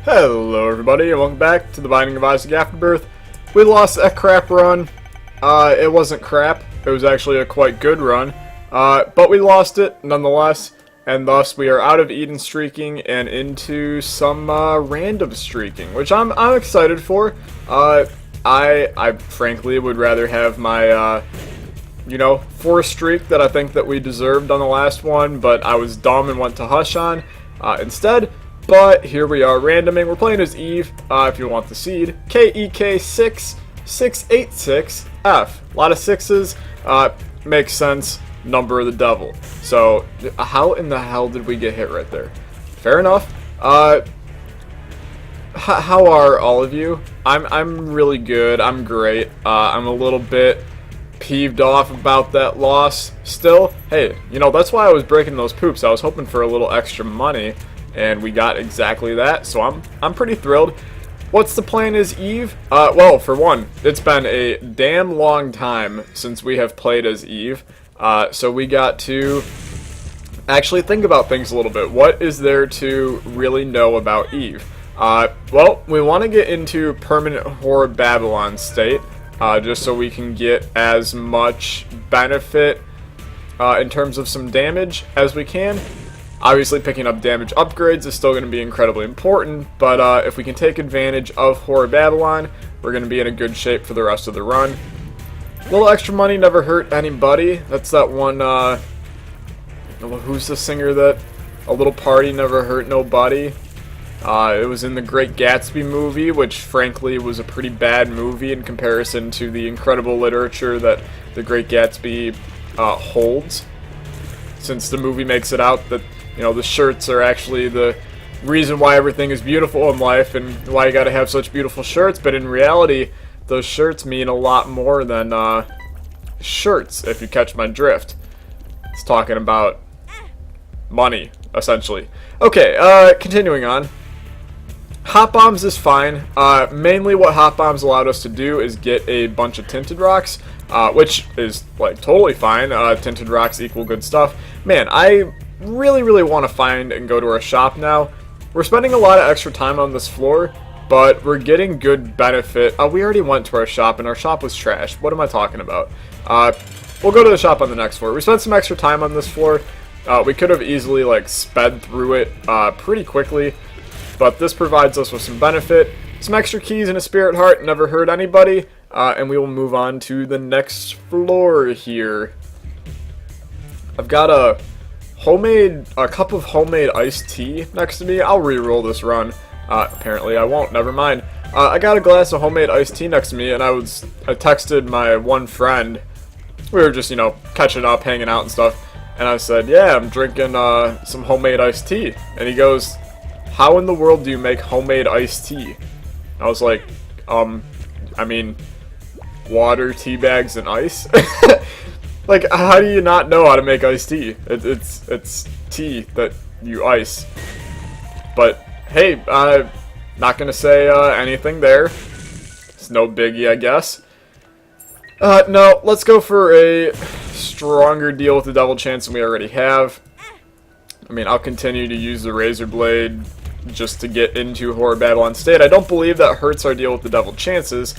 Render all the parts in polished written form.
Hello everybody and welcome back to the Binding of Isaac Afterbirth. We lost that crap run. It wasn't crap, it was actually a quite good run. But we lost it nonetheless, and thus we are out of Eden streaking and into some random streaking, which I'm excited for. I frankly would rather have my forced streak that I think that we deserved on the last one, but I was dumb and went to Hush on instead. But here we are randoming. We're playing as Eve, if you want the seed. KEK6686F. A lot of sixes. Makes sense. Number of the devil. So, how in the hell did we get hit right there? Fair enough. How are all of you? I'm really good. I'm great. I'm a little bit peeved off about that loss still. Hey, that's why I was breaking those poops. I was hoping for a little extra money. And we got exactly that, so I'm pretty thrilled. What's the plan as Eve? Well, for one, it's been a damn long time since we have played as Eve, so we got to actually think about things a little bit. What is there to really know about Eve? Well, we want to get into permanent Horror Babylon state, just so we can get as much benefit in terms of some damage as we can. Obviously, picking up damage upgrades is still going to be incredibly important, but if we can take advantage of Horror Babylon, we're going to be in a good shape for the rest of the run. A little extra money never hurt anybody. That's that one, who's the singer that a little party never hurt nobody? It was in the Great Gatsby movie, which frankly was a pretty bad movie in comparison to the incredible literature that the Great Gatsby holds. Since the movie makes it out that the shirts are actually the reason why everything is beautiful in life and why you gotta have such beautiful shirts, but in reality, those shirts mean a lot more than shirts, if you catch my drift. It's talking about money, essentially. Okay, continuing on. Hot Bombs is fine. Mainly what Hot Bombs allowed us to do is get a bunch of Tinted Rocks, which is, totally fine. Tinted Rocks equal good stuff. Man, I really want to find and go to our shop now. We're spending a lot of extra time on this floor, but we're getting good benefit. We already went to our shop, and our shop was trash. What am I talking about? We'll go to the shop on the next floor. We spent some extra time on this floor. We could have easily, sped through it pretty quickly, but this provides us with some benefit. Some extra keys and a spirit heart never hurt anybody, and we will move on to the next floor here. I've got a cup of homemade iced tea next to me. I'll re-roll this run. Apparently I won't, never mind. I got a glass of homemade iced tea next to me, and I texted my one friend. We were just, catching up, hanging out and stuff, and I said, yeah, I'm drinking some homemade iced tea. And he goes, how in the world do you make homemade iced tea? I was like, I mean, water, tea bags, and ice? How do you not know how to make iced tea? It's tea that you ice. But, hey, not gonna say anything there. It's no biggie, I guess. No, let's go for a stronger deal with the Devil Chance than we already have. I mean, I'll continue to use the Razor Blade just to get into Horror Babylon state. I don't believe that hurts our deal with the Devil Chances,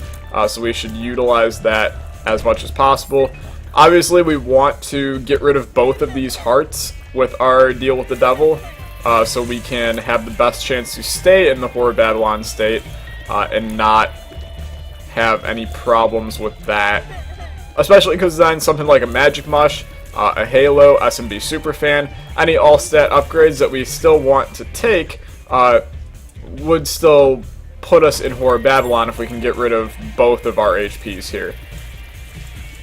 so we should utilize that as much as possible. Obviously, we want to get rid of both of these hearts with our deal with the devil, so we can have the best chance to stay in the Horror Babylon state and not have any problems with that. Especially because then something like a Magic Mush, a Halo, SMB Superfan, any all-stat upgrades that we still want to take would still put us in Horror Babylon if we can get rid of both of our HPs here.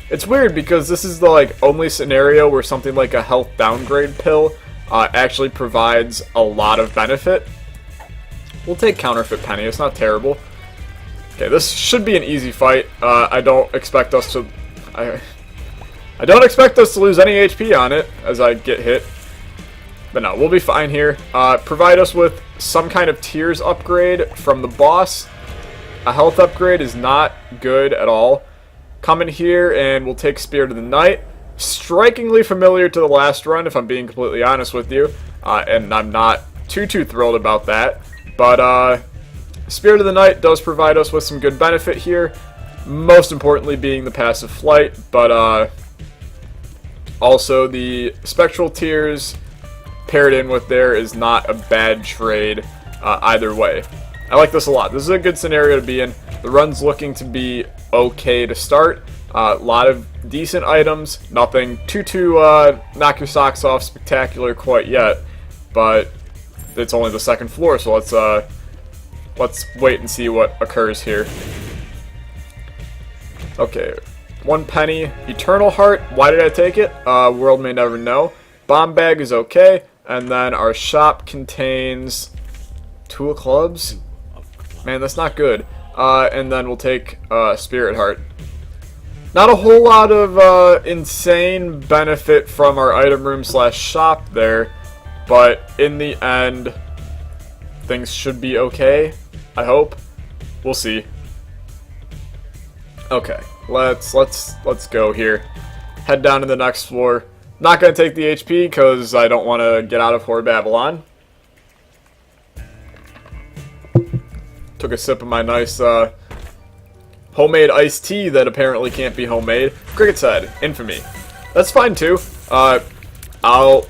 It's weird because this is the only scenario where something like a health downgrade pill actually provides a lot of benefit. We'll take Counterfeit Penny, it's not terrible. Okay, this should be an easy fight. I don't expect us to lose any HP on it as I get hit. But no, we'll be fine here. Provide us with some kind of tiers upgrade from the boss. A health upgrade is not good at all. Come in here and we'll take Spirit of the Night. Strikingly familiar to the last run, if I'm being completely honest with you. And I'm not too thrilled about that. But Spirit of the Night does provide us with some good benefit here, most importantly being the passive flight, but also the Spectral Tears paired in with there is not a bad trade either way. I like this a lot. This is a good scenario to be in. The run's looking to be okay to start. A lot of decent items, nothing too knock your socks off spectacular quite yet, but it's only the second floor, so let's wait and see what occurs here. Okay, 1 penny, Eternal Heart. Why did I take it? World may never know. Bomb bag is okay, and then our shop contains 2 of clubs. Man, that's not good. And then we'll take Spirit Heart. Not a whole lot of insane benefit from our item room / shop there, but in the end, things should be okay, I hope. We'll see. Okay, let's go here. Head down to the next floor. Not gonna take the HP because I don't want to get out of Whore Babylon. Took a sip of my nice homemade iced tea that apparently can't be homemade. Cricket's Head, Infamy. That's fine too. I'll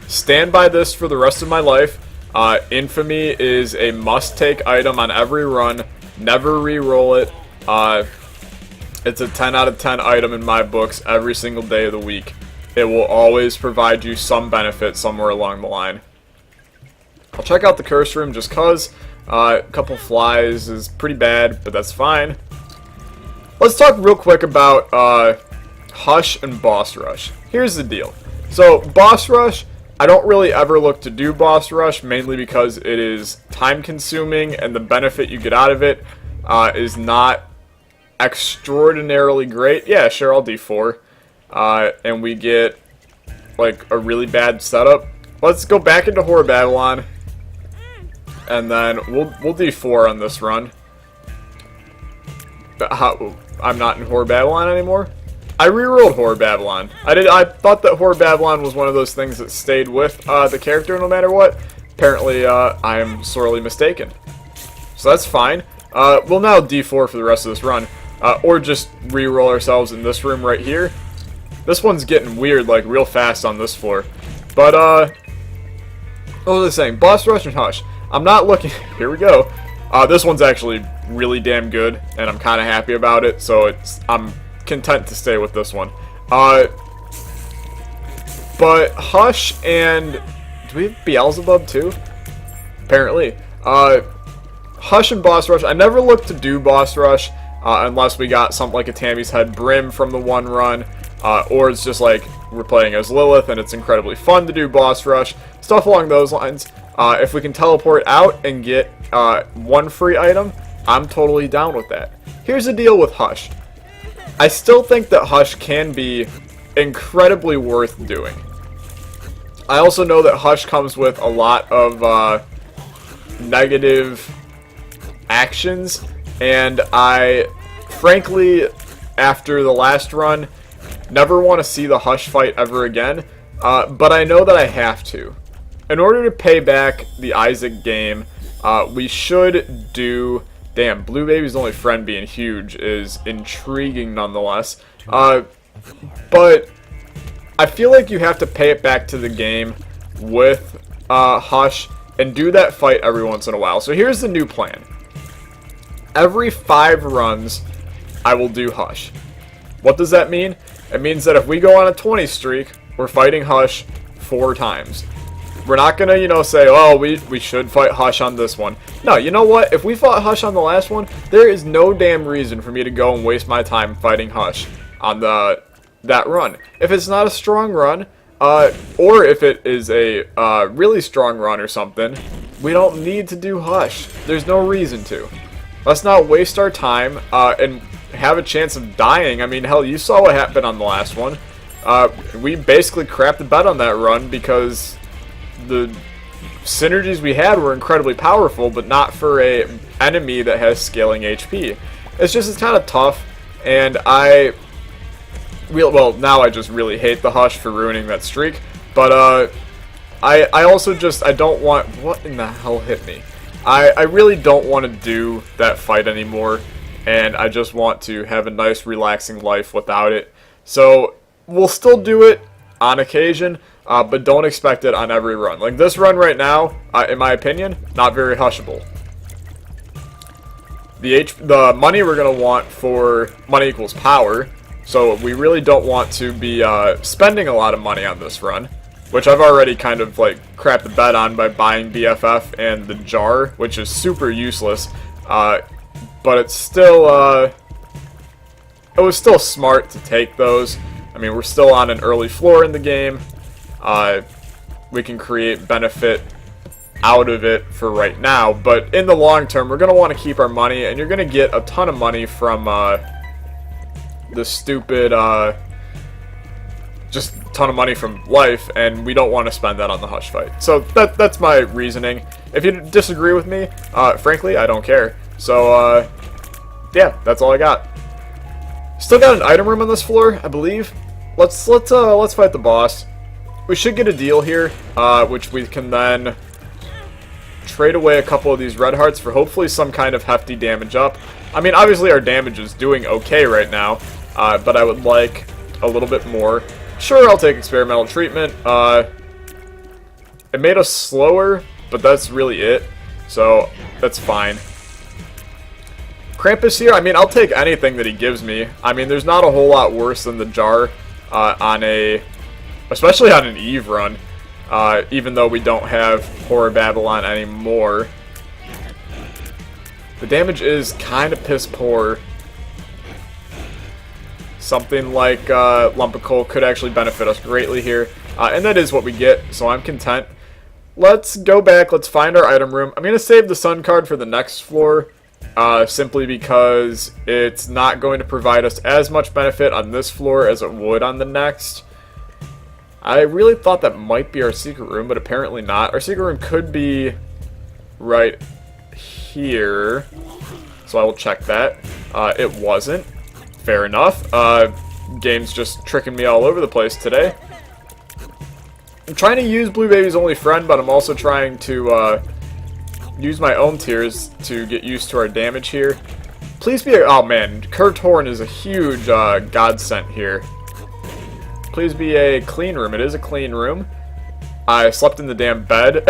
stand by this for the rest of my life. Infamy is a must-take item on every run. Never re-roll it. It's a 10 out of 10 item in my books every single day of the week. It will always provide you some benefit somewhere along the line. I'll check out the curse room just cause. A couple flies is pretty bad, but that's fine. Let's talk real quick about Hush and Boss Rush. Here's the deal. So, Boss Rush, I don't really ever look to do Boss Rush, mainly because it is time consuming and the benefit you get out of it is not extraordinarily great. Yeah, sure, I'll D4. And we get like a really bad setup. Let's go back into Whore Babylon. And then we'll D4 on this run. I'm not in Whore Babylon anymore. I rerolled Whore Babylon. I thought that Whore Babylon was one of those things that stayed with the character no matter what. Apparently, I am sorely mistaken. So that's fine. We'll now D4 for the rest of this run. Or just reroll ourselves in this room right here. This one's getting weird, like, real fast on this floor. But, what was I saying? Boss Rush and Hush. I'm not looking... Here we go. This one's actually really damn good, and I'm kind of happy about it, so I'm content to stay with this one. But Hush and... Do we have Beelzebub too? Apparently. Hush and Boss Rush. I never look to do Boss Rush unless we got something like a Tammy's Head Brim from the one run, or it's just like we're playing as Lilith and it's incredibly fun to do Boss Rush. Stuff along those lines. If we can teleport out and get one free item, I'm totally down with that. Here's the deal with Hush. I still think that Hush can be incredibly worth doing. I also know that Hush comes with a lot of negative actions, and I, frankly, after the last run, never want to see the Hush fight ever again, but I know that I have to. In order to pay back the Isaac game, we should do... Damn, Blue Baby's only friend being huge is intriguing nonetheless. But I feel like you have to pay it back to the game with Hush and do that fight every once in a while. So here's the new plan. Every 5 runs, I will do Hush. What does that mean? It means that if we go on a 20 streak, we're fighting Hush 4 times. We're not gonna, you know, say, oh, we should fight Hush on this one. No, you know what? If we fought Hush on the last one, there is no damn reason for me to go and waste my time fighting Hush on that run. If it's not a strong run, or if it is a really strong run or something, we don't need to do Hush. There's no reason to. Let's not waste our time and have a chance of dying. I mean, hell, you saw what happened on the last one. We basically crapped the bed on that run because the synergies we had were incredibly powerful, but not for a enemy that has scaling HP. It's kind of tough, and well, now I just really hate the Hush for ruining that streak, but I also I don't want... What in the hell hit me? I really don't want to do that fight anymore, and I just want to have a nice, relaxing life without it. So we'll still do it on occasion, but don't expect it on every run. Like this run right now, in my opinion, not very hushable. The money we're going to want for money equals power, so we really don't want to be spending a lot of money on this run, which I've already kind of like crapped the bed on by buying BFF and the jar, which is super useless, but it's still, it was still smart to take those. I mean, we're still on an early floor in the game. We can create benefit out of it for right now, but in the long term, we're going to want to keep our money, and you're going to get a ton of money from the stupid, just a ton of money from life, and we don't want to spend that on the Hush fight. So that's my reasoning. If you disagree with me, frankly, I don't care. So, yeah, that's all I got. Still got an item room on this floor, I believe. Let's fight the boss. We should get a deal here, which we can then trade away a couple of these red hearts for hopefully some kind of hefty damage up. I mean, obviously our damage is doing okay right now, but I would like a little bit more. Sure, I'll take experimental treatment. It made us slower, but that's really it, so that's fine. Krampus here, I mean, I'll take anything that he gives me. I mean, there's not a whole lot worse than the jar especially on an Eve run. Even though we don't have Horror Babylon anymore. The damage is kind of piss poor. Something like Lump of Coal could actually benefit us greatly here. And that is what we get, so I'm content. Let's go back, let's find our item room. I'm going to save the Sun card for the next floor. Simply because it's not going to provide us as much benefit on this floor as it would on the next. I really thought that might be our secret room, but apparently not. Our secret room could be right here, so I will check that. It wasn't. Fair enough. Game's just tricking me all over the place today. I'm trying to use Blue Baby's only friend, but I'm also trying to use my own tiers to get used to our damage here. Please be oh man, Curved Horn is a huge godsend here. Please be a clean room. It is a clean room. I slept in the damn bed.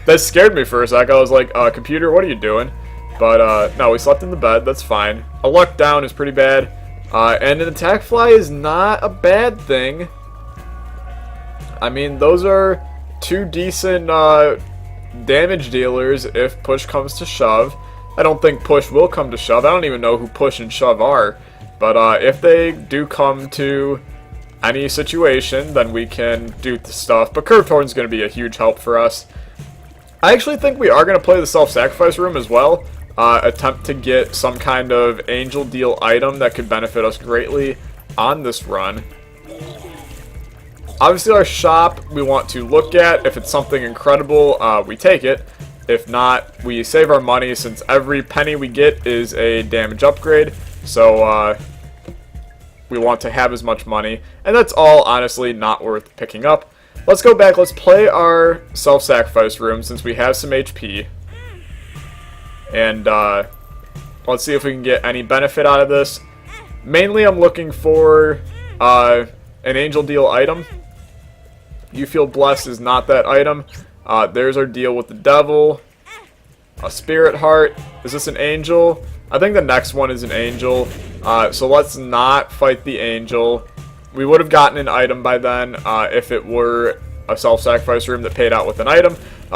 That scared me for a sec. I was like, computer, what are you doing? But, no, we slept in the bed. That's fine. A luck down is pretty bad. And an attack fly is not a bad thing. I mean, those are two decent damage dealers if push comes to shove. I don't think push will come to shove. I don't even know who push and shove are. But, if they do come to any situation, then we can do the stuff. But Curved Horn's going to be a huge help for us. I actually think we are going to play the self-sacrifice room as well. Attempt to get some kind of angel deal item that could benefit us greatly on this run. Obviously our shop we want to look at. If it's something incredible, we take it. If not, we save our money since every penny we get is a damage upgrade. So, we want to have as much money, and that's all honestly not worth picking up. Let's go back, let's play our self-sacrifice room since we have some HP. And let's see if we can get any benefit out of this. Mainly I'm looking for an angel deal item. You Feel Blessed is not that item. There's our deal with the devil. A spirit heart. Is this an angel? I think the next one is an angel. So let's not fight the angel. We would have gotten an item by then if it were a self-sacrifice room that paid out with an item.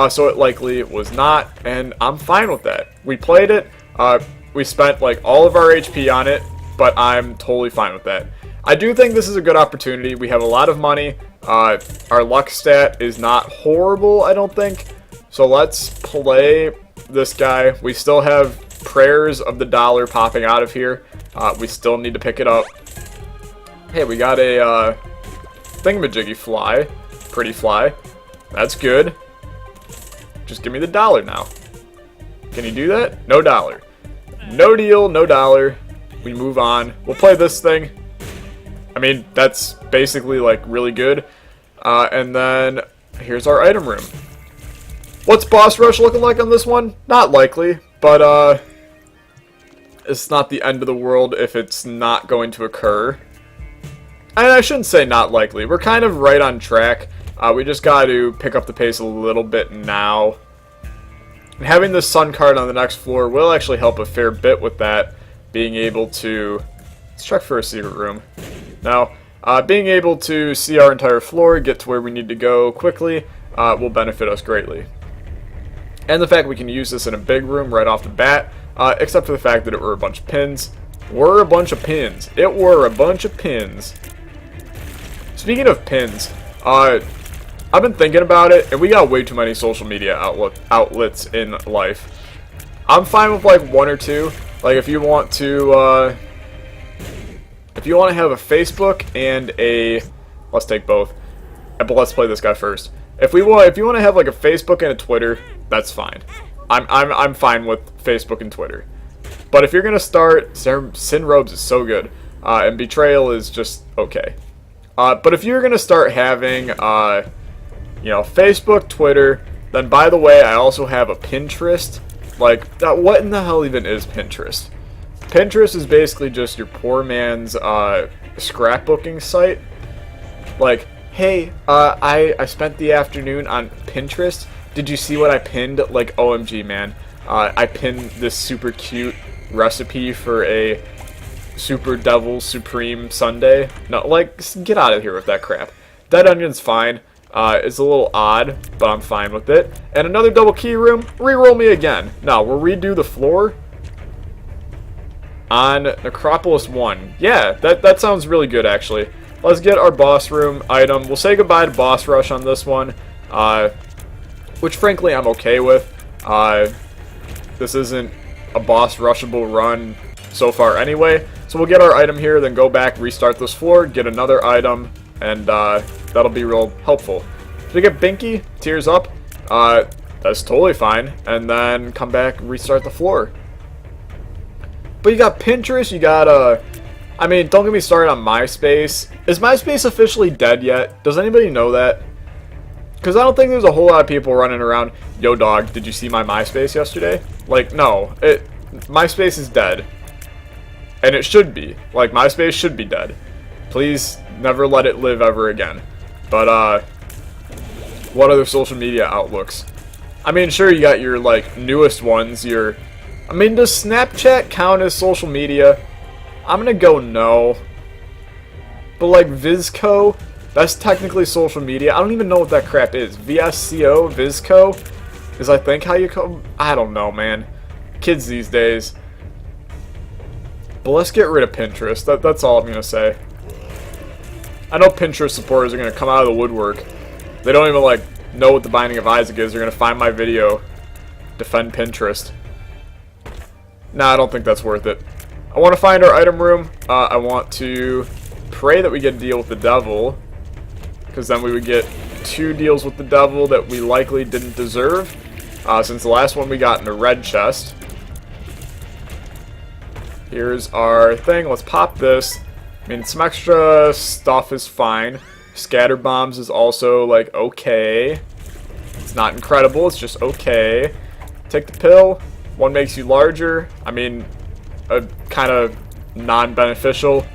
So it likely was not, and I'm fine with that. We played it. We spent like all of our HP on it, but I'm totally fine with that. I do think this is a good opportunity. We have a lot of money. Our luck stat is not horrible, I don't think. So let's play this guy. We still have prayers of the dollar popping out of here. We still need to pick it up. Hey, we got a thingamajiggy fly. Pretty fly. That's good. Just give me the dollar now. Can you do that? No dollar. No deal, no dollar. We move on. We'll play this thing. I mean, that's basically like really good. And then here's our item room. What's boss rush looking like on this one? Not likely, but it's not the end of the world if it's not going to occur. And I shouldn't say not likely. We're kind of right on track. We just got to pick up the pace a little bit now. And having this sun card on the next floor will actually help a fair bit with that. Being able to... Let's check for a secret room. Now, being able to see our entire floor, get to where we need to go quickly, will benefit us greatly. And the fact we can use this in a big room right off the bat, except for the fact that it were a bunch of pins. Were a bunch of pins. It were a bunch of pins. Speaking of pins, I've been thinking about it, and we got way too many social media outlets in life. I'm fine with like one or two. Like if you want to have a Facebook and a, let's take both. But let's play this guy first. If you want to have like a Facebook and a Twitter, that's fine. I'm fine with Facebook and Twitter. But if you're gonna start, Sin Robes is so good, and Betrayal is just okay. But if you're gonna start having, Facebook, Twitter, then by the way, I also have a Pinterest. Like, what in the hell even is Pinterest? Pinterest is basically just your poor man's scrapbooking site. Like, hey, I spent the afternoon on Pinterest. Did you see what I pinned? Like, OMG, man. I pinned this super cute recipe for a Super Devil Supreme Sundae. No, like, get out of here with that crap. Dead Onion's fine. It's a little odd, but I'm fine with it. And another double key room. Reroll me again. Now, we'll redo the floor on Necropolis 1. Yeah, that sounds really good, actually. Let's get our boss room item. We'll say goodbye to boss rush on this one, which frankly I'm okay with. This isn't a boss rushable run so far anyway. So we'll get our item here, then go back, restart this floor, get another item, and that'll be real helpful. If we get Binky, Tears Up, that's totally fine, and then come back, restart the floor. But you got Pinterest, you got, I mean, don't get me started on MySpace. Is MySpace officially dead yet? Does anybody know that? Because I don't think there's a whole lot of people running around, yo dog, did you see my MySpace yesterday? Like, no, MySpace is dead. And it should be. Like, MySpace should be dead. Please never let it live ever again. But, what other social media outlooks? I mean, sure, you got your, like, newest ones, I mean, does Snapchat count as social media? I'm gonna go no. But, like, VSCO, that's technically social media. I don't even know what that crap is. VSCO, VSCO, is I think how you call. I don't know, man. Kids these days. But let's get rid of Pinterest. That's all I'm gonna say. I know Pinterest supporters are gonna come out of the woodwork. They don't even like know what the Binding of Isaac is. They're gonna find my video, defend Pinterest. Nah, I don't think that's worth it. I want to find our item room. I want to pray that we get a deal with the devil, because then we would get 2 deals with the devil that we likely didn't deserve, since the last one we got in a red chest. Here's our thing. Let's pop this. I mean, some extra stuff is fine. Scatter bombs is also, like, okay. It's not incredible. It's just okay. Take the pill. One makes you larger. I mean, kind of non-beneficial.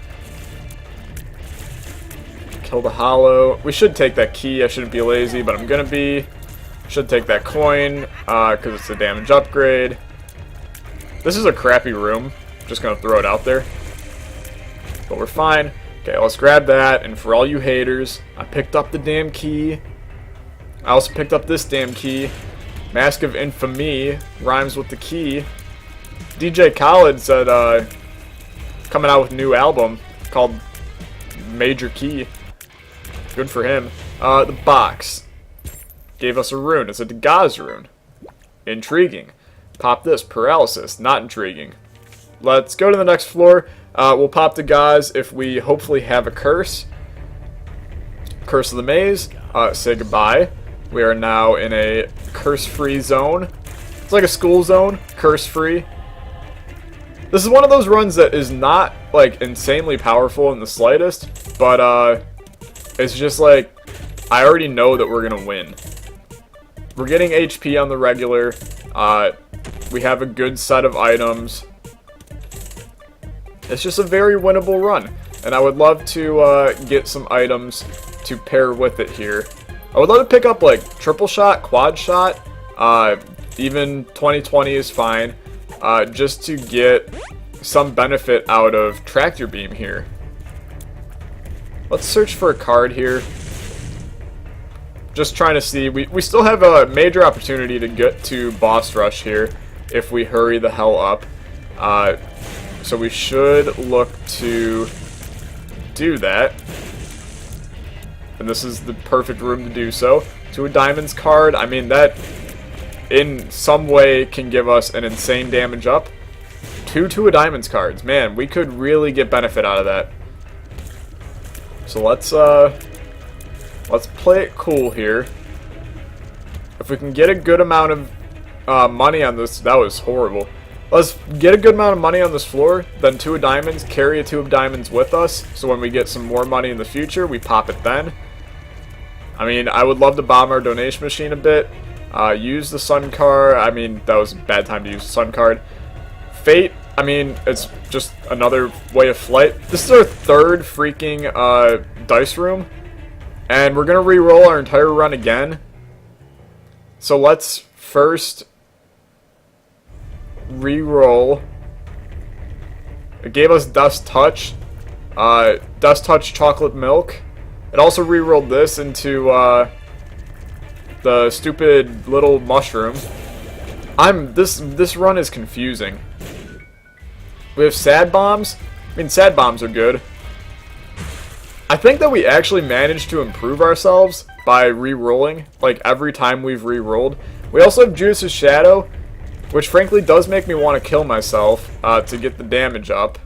Kill the hollow. We should take that key. I shouldn't be lazy, but I'm gonna be. Should take that coin, because it's a damage upgrade. This is a crappy room. Just gonna throw it out there. But we're fine. Okay, let's grab that. And for all you haters, I picked up the damn key. I also picked up this damn key. Mask of Infamy rhymes with the key. DJ Khaled said, coming out with a new album called Major Key. Good for him. The box gave us a rune. It's a Dagaz rune. Intriguing. Pop this. Paralysis. Not intriguing. Let's go to the next floor. We'll pop Dagaz if we hopefully have a curse. Curse of the Maze. Say goodbye. We are now in a curse-free zone. It's like a school zone. Curse-free. This is one of those runs that is not, like, insanely powerful in the slightest, but, it's just, like, I already know that we're gonna win. we're getting HP on the regular. We have a good set of items. It's just a very winnable run. And I would love to get some items to pair with it here. I would love to pick up like triple shot, quad shot, even 2020 is fine, just to get some benefit out of tractor beam here. Let's search for a card here. Just trying to see, we still have a major opportunity to get to boss rush here if we hurry the hell up. So we should look to do that. And this is the perfect room to do so. To a diamonds card, I mean that in some way can give us an insane damage up. Two a diamonds cards. Man, we could really get benefit out of that. So let's play it cool here. If we can get a good amount of money on this, that was horrible. Let's get a good amount of money on this floor, then 2 of diamonds, carry a 2 of diamonds with us, so when we get some more money in the future, we pop it then. I mean, I would love to bomb our donation machine a bit. Use the sun card. I mean, that was a bad time to use the sun card. Fate, I mean, it's just another way of flight. This is our 3rd freaking dice room, and we're going to re-roll our entire run again. So let's first re-roll. It gave us Dust Touch. Dust Touch Chocolate Milk. It also re-rolled this into the stupid little mushroom. This run is confusing. We have sad bombs. I mean, sad bombs are good. I think that we actually managed to improve ourselves by re-rolling, like every time we've re-rolled. We also have Judas' Shadow, which frankly does make me want to kill myself to get the damage up.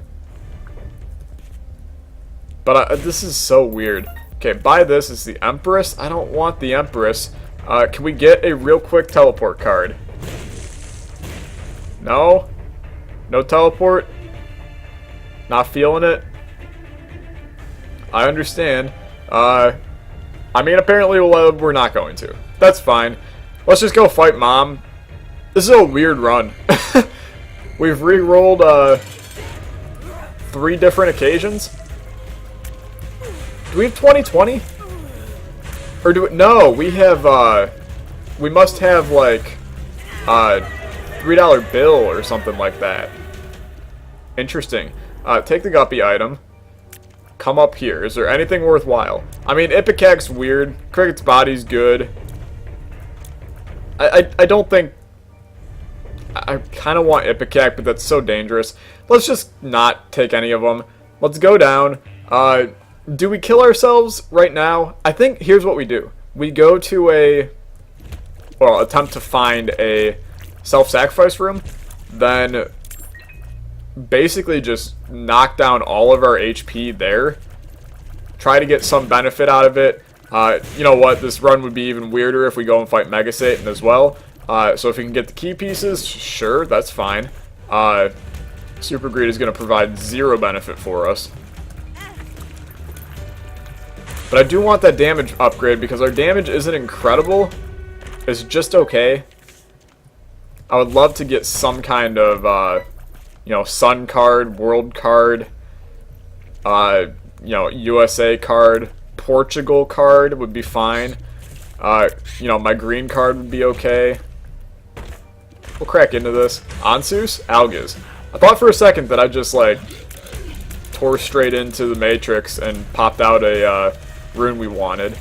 But this is so weird. Okay, buy this. It's the Empress. I don't want the Empress. Can we get a real quick teleport card? No? No teleport? Not feeling it? I understand. I mean, apparently we're not going to. That's fine. Let's just go fight Mom. This is a weird run. We've re-rolled 3 different occasions. Do we have 2020? Or do we... No, we have, we must have, like, $3 bill or something like that. Interesting. Take the guppy item. Come up here. Is there anything worthwhile? I mean, Ipicac's weird. Cricket's body's good. I don't think... I kind of want Ipecac, but that's so dangerous. Let's just not take any of them. Let's go down. Do we kill ourselves right now? I think here's what we do. We go to a... Well, attempt to find a self-sacrifice room. Then basically just knock down all of our HP there. Try to get some benefit out of it. You know what? This run would be even weirder if we go and fight Mega Satan as well. So if we can get the key pieces, sure, that's fine. Super Greed is going to provide 0 benefit for us. But I do want that damage upgrade because our damage isn't incredible. It's just okay. I would love to get some kind of, you know, Sun card, World card, you know, USA card, Portugal card would be fine. You know, my green card would be okay. We'll crack into this. Ansus? Algas. I thought for a second that I just, like, tore straight into the Matrix and popped out a rune we wanted.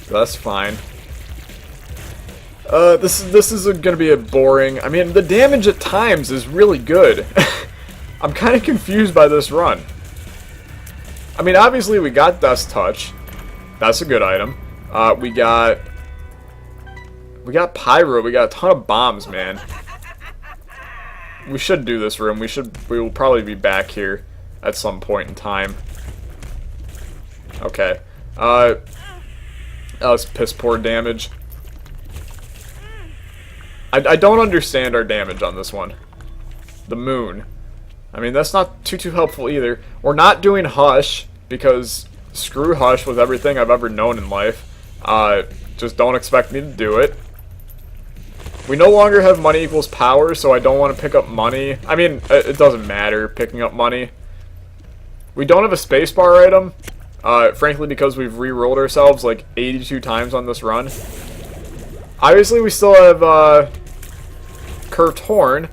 That's fine. This is gonna be a boring... I mean, the damage at times is really good. I'm kind of confused by this run. I mean, obviously we got Dust Touch. That's a good item. We got Pyro. We got a ton of bombs, man. We should do this room. We will probably be back here at some point in time. Okay. That was piss poor damage. I don't understand our damage on this one. The moon. I mean, that's not too helpful either. We're not doing Hush, because screw Hush with everything I've ever known in life. Just don't expect me to do it. We no longer have money equals power, so I don't want to pick up money. I mean, it doesn't matter picking up money. We don't have a spacebar item, frankly, because we've re-rolled ourselves like 82 times on this run. Obviously, we still have Curved Horn,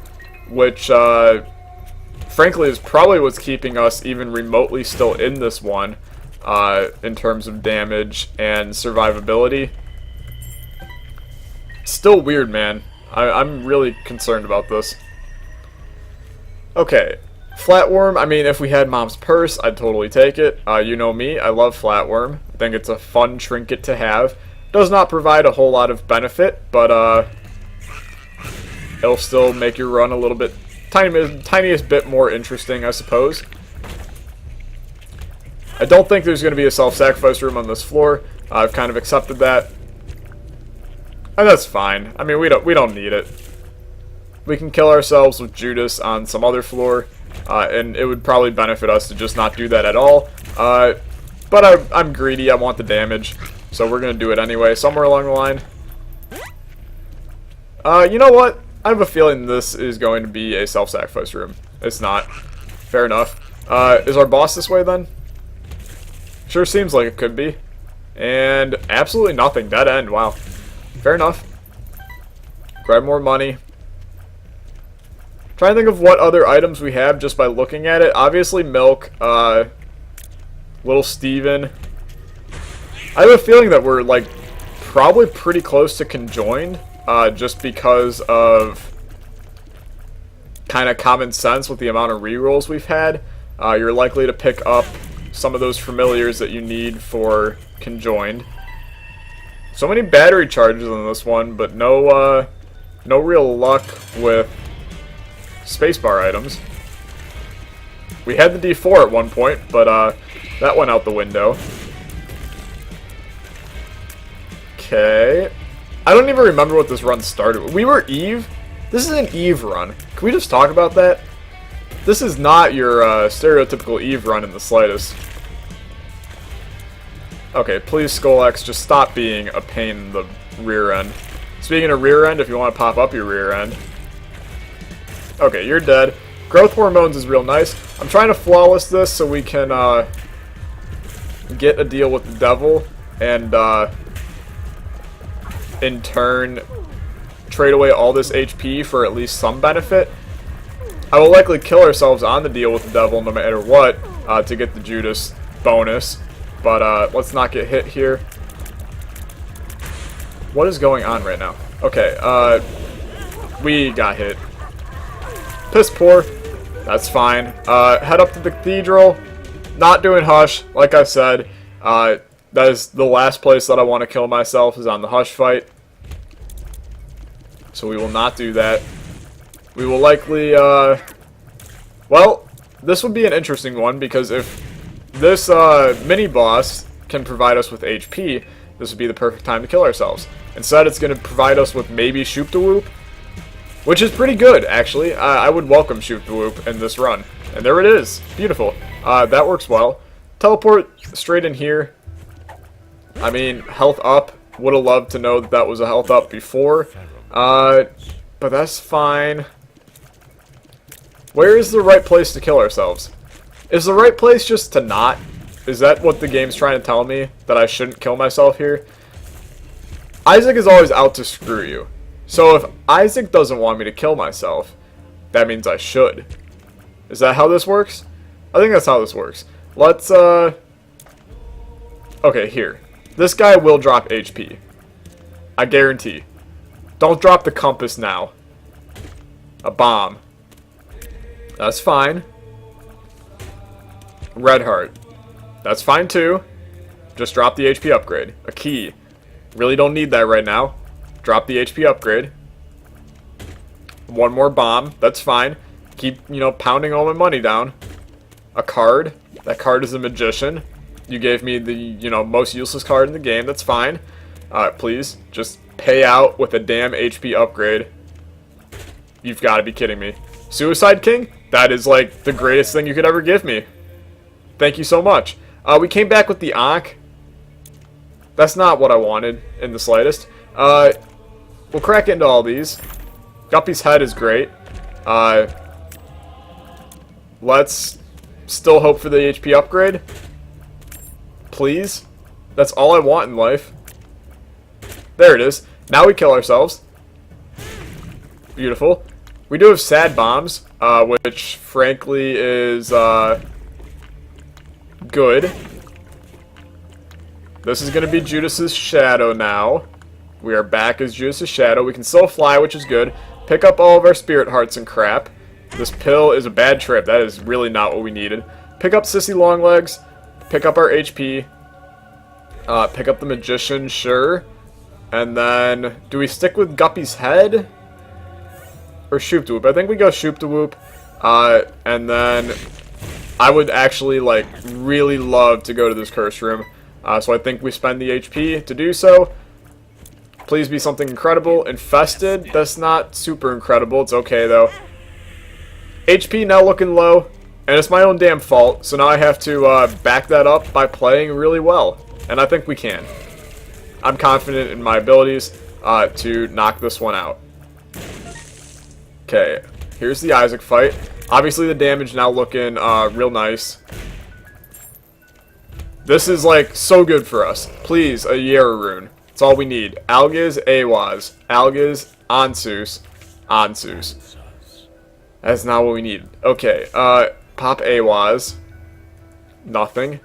which, frankly, is probably what's keeping us even remotely still in this one, in terms of damage and survivability. Still weird, man. I'm really concerned about this. Okay, Flatworm, I mean, if we had Mom's Purse, I'd totally take it. You know me, I love Flatworm. I think it's a fun trinket to have. Does not provide a whole lot of benefit, but it'll still make your run a little bit, tiniest bit more interesting, I suppose. I don't think there's going to be a self-sacrifice room on this floor. I've kind of accepted that. And that's fine. I mean, we don't need it. We can kill ourselves with Judas on some other floor, and it would probably benefit us to just not do that at all. But I'm greedy. I want the damage, so we're going to do it anyway, somewhere along the line. You know what? I have a feeling this is going to be a self-sacrifice room. It's not. Fair enough. Is our boss this way, then? Sure seems like it could be. And absolutely nothing. Dead end. Wow. Fair enough. Grab more money. Trying to think of what other items we have just by looking at it. Obviously milk. Little Steven. I have a feeling that we're like probably pretty close to conjoined. Just because of kind of common sense with the amount of rerolls we've had. You're likely to pick up some of those familiars that you need for conjoined. So many battery charges on this one, but no real luck with spacebar items. We had the D4 at one point, but that went out the window. Okay. I don't even remember what this run started with. We were Eve? This is an Eve run. Can we just talk about that? This is not your stereotypical Eve run in the slightest. Okay, please, Skull-X, just stop being a pain in the rear end. Speaking of rear end, if you want to pop up your rear end. Okay, you're dead. Growth hormones is real nice. I'm trying to flawless this so we can get a deal with the devil and in turn trade away all this HP for at least some benefit. I will likely kill ourselves on the deal with the devil no matter what to get the Judas bonus. But let's not get hit here. What is going on right now? Okay, we got hit. Piss poor. That's fine. Head up to the cathedral. Not doing Hush, like I said. That is the last place that I want to kill myself, is on the Hush fight. So we will not do that. We will likely, well, this would be an interesting one, because if this mini-boss can provide us with HP, this would be the perfect time to kill ourselves. Instead, it's going to provide us with maybe Shoop da Whoop, which is pretty good, actually. I would welcome Shoop da Whoop in this run. And there it is. Beautiful. That works well. Teleport straight in here. I mean, health up. Would have loved to know that that was a health up before. But that's fine. Where is the right place to kill ourselves? Is the right place just to not? Is that what the game's trying to tell me? That I shouldn't kill myself here? Isaac is always out to screw you. So if Isaac doesn't want me to kill myself, that means I should. Is that how this works? I think that's how this works. Let's, okay, here. This guy will drop HP. I guarantee. Don't drop the compass now. A bomb. That's fine. Red heart. That's fine too. Just drop the HP upgrade. A key. Really don't need that right now. Drop the HP upgrade. One more bomb. That's fine. Keep, you know, pounding all my money down. A card. That card is a magician. You gave me the, you know, most useless card in the game. That's fine. Please, just pay out with a damn HP upgrade. You've got to be kidding me. Suicide King? That is, like, the greatest thing you could ever give me. Thank you so much. We came back with the Ankh. That's not what I wanted in the slightest. We'll crack into all these. Guppy's head is great. Let's still hope for the HP upgrade. Please. That's all I want in life. There it is. Now we kill ourselves. Beautiful. We do have sad bombs, which frankly is good. This is going to be Judas's shadow now. We are back as Judas's shadow. We can still fly, which is good. Pick up all of our spirit hearts and crap. This pill is a bad trip. That is really not what we needed. Pick up Sissy Longlegs. Pick up our HP. Pick up the Magician, sure. And then, do we stick with Guppy's head? Or Shoop-de-Whoop? I think we go Shoop-de-Whoop. And then, I would actually, like, really love to go to this curse room. So I think we spend the HP to do so. Please be something incredible. Infested, that's not super incredible. It's okay, though. HP now looking low. And it's my own damn fault. So now I have to back that up by playing really well. And I think we can. I'm confident in my abilities to knock this one out. Okay, here's the Isaac fight. Obviously the damage now looking real nice. This is like so good for us. Please, a Yera rune. That's all we need. Algiz, Awaz. Algiz, Ansus. Ansus. That's not what we need. Okay, pop Awaz. Nothing.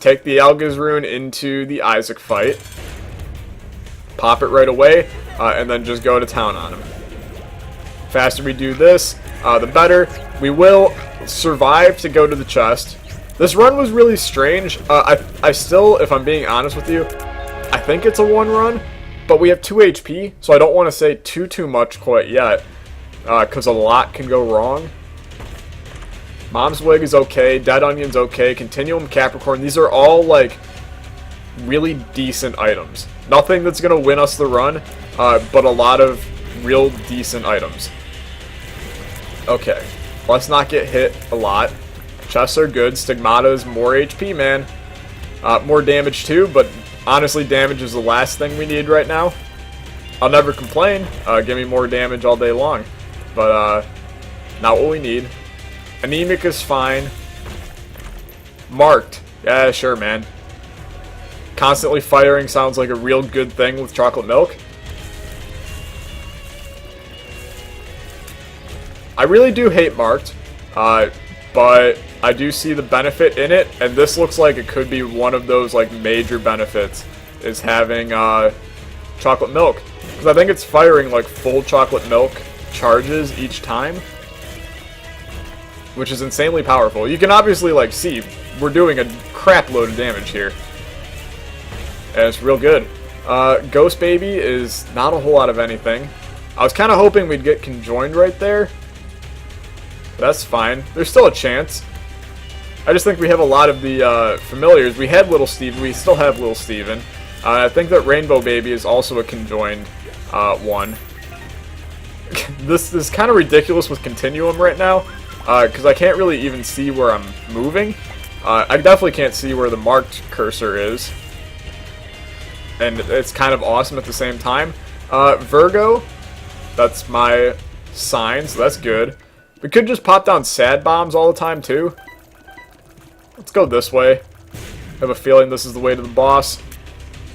Take the Algiz rune into the Isaac fight. Pop it right away, and then just go to town on him. Faster we do this, the better. We will survive to go to the chest. This run was really strange. I still, if I'm being honest with you, I think it's a one run, but we have 2 HP, so I don't want to say too much quite yet, because a lot can go wrong. Mom's Wig is okay, Dead Onion's okay, Continuum Capricorn, these are all, like, really decent items. Nothing that's going to win us the run, but a lot of real decent items. Okay, let's not get hit a lot. Chests are good, Stigmata is more HP, man. More damage too, but honestly damage is the last thing we need right now. I'll never complain, give me more damage all day long, but not what we need. Anemic is fine. Marked. Yeah, sure, man. Constantly firing sounds like a real good thing with chocolate milk. I really do hate Marked, but I do see the benefit in it, and this looks like it could be one of those like major benefits, is having chocolate milk. Because I think it's firing like full chocolate milk charges each time, which is insanely powerful. You can obviously like see we're doing a crap load of damage here, and it's real good. Ghost Baby is not a whole lot of anything. I was kind of hoping we'd get conjoined right there. That's fine. There's still a chance. I just think we have a lot of the familiars. We had Little Steven. We still have Little Steven. I think that Rainbow Baby is also a conjoined one. This is kind of ridiculous with Continuum right now, because I can't really even see where I'm moving. I definitely can't see where the marked cursor is. And it's kind of awesome at the same time. Virgo, that's my sign, so that's good. We could just pop down sad bombs all the time, too. Let's go this way. I have a feeling this is the way to the boss.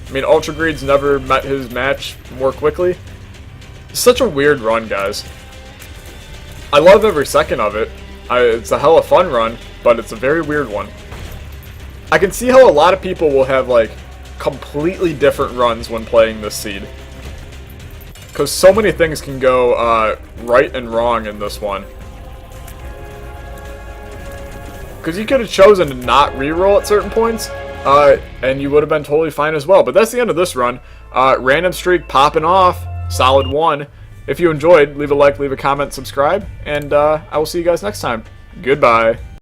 I mean, Ultra Greed's never met his match more quickly. It's such a weird run, guys. I love every second of it. It's a hella fun run, but it's a very weird one. I can see how a lot of people will have, like, completely different runs when playing this seed. Because so many things can go right and wrong in this one. Because you could have chosen to not reroll at certain points, and you would have been totally fine as well. But that's the end of this run. Random streak popping off. Solid 1. If you enjoyed, leave a like, leave a comment, subscribe, and I will see you guys next time. Goodbye.